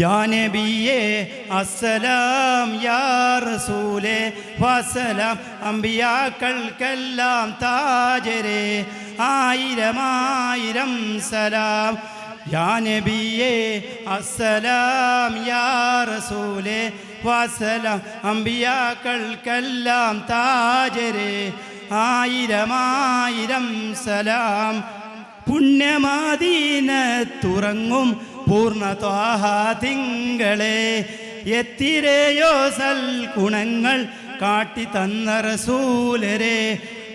യാ നബിയേ അസ്സലാം യാ റസൂലേ വസലാം അമ്പിയാക്കൾക്കെല്ലാം താജരേ ആയിരമായിരം സലാം. യാ നബിയേ അസ്സലാം യാ റസൂലേ വസലാം അമ്പിയാക്കൾക്കെല്ലാം താജരേ ആയിരമായിരം സലാം. പുണ്യമദീനത്തുറങ്ങും പൂർണ്ണ ത്വാഹ തിങ്കളെ എത്തിരയോ സൽഗുണങ്ങൾ കാട്ടിത്തന്ന റസൂലരെ.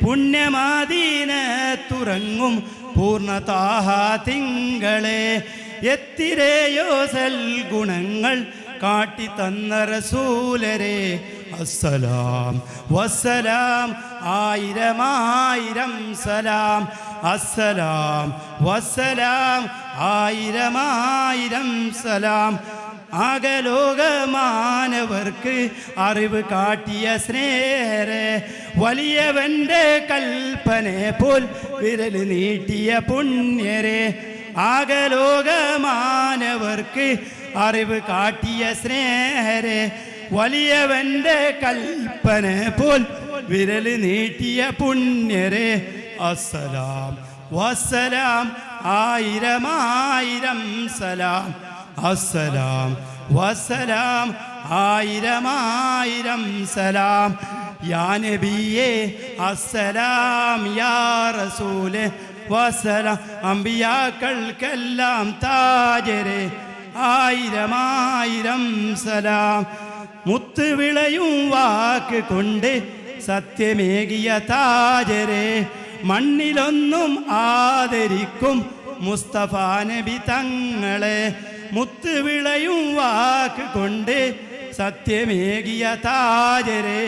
പുണ്യമദീനത്തുറങ്ങും പൂർണ്ണ ത്വാഹ തിങ്കളെ എത്തിരയോ സൽഗുണങ്ങൾ കാട്ടിത്തന്ന റസൂലരെ. അസ്സലാം വസ്സലാം ആയിരമായിരം സലാം. അസ്സലാം വസ്സലാം ആയിരമായിരം സലാം. ആകലോകമാനവർക്ക് അറിവ് കാട്ടിയ സ്നേഹരെ വലിയവൻ്റെ കൽപ്പനെ പോൽ വിരൽ നീട്ടിയ പുണ്യരെ. ആകലോകമാനവർക്ക് അറിവ് കാട്ടിയ സ്നേഹരെ വലിയവൻ്റെ കൽപ്പന പോൽ വിരൽ നീട്ടിയ പുണ്യരെ. അസ്സലാം വസ്സലാം ആയിരമായിരം സലാം. അസ്സലാം വസ്സലാം ആയിരമായിരം സലാം. യാ നബിയേ അസ്സലാം യാ റസൂലേ വസലാം അമ്പിയാക്കൾക്കെല്ലാം താജരേ ആയിരമായിരം സലാം. മുത്ത് വിളയും വാക്ക് കൊണ്ട് സത്യമേകിയ താജരെ മണ്ണിലൊന്നും ആദരിക്കും മുസ്തഫ നബി തങ്ങളെ. മുത്ത് വിളയും വാക്ക് കൊണ്ട് സത്യമേകിയ താജരെ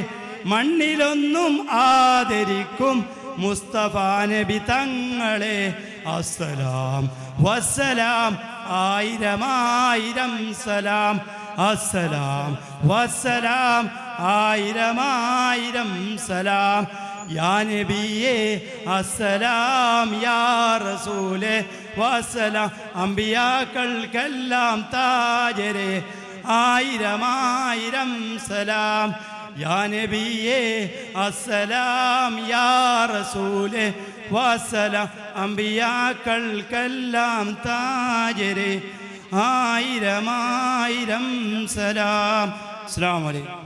മണ്ണിലൊന്നും ആദരിക്കും മുസ്തഫ നബി തങ്ങളെ. അസ്സലാം വസ്സലാം ആയിരമായിരം സലാം. അസ്സലാം വസ്സലാം ആയിരമായിരം സലാം. യാ നബിയേ അസ്സലാം യാ റസൂലേ വസലാം അമ്പിയാക്കൾക്കെല്ലാം താജരേ ആയിരമായിരം സലാം. യാ നബിയേ അസ്സലാം യാ റസൂലേ വസലാം അമ്പിയാക്കൾക്കെല്ലാം താജരേ ആയിരമായിരം സലാം. അസ്സലാമു അലൈക്കും.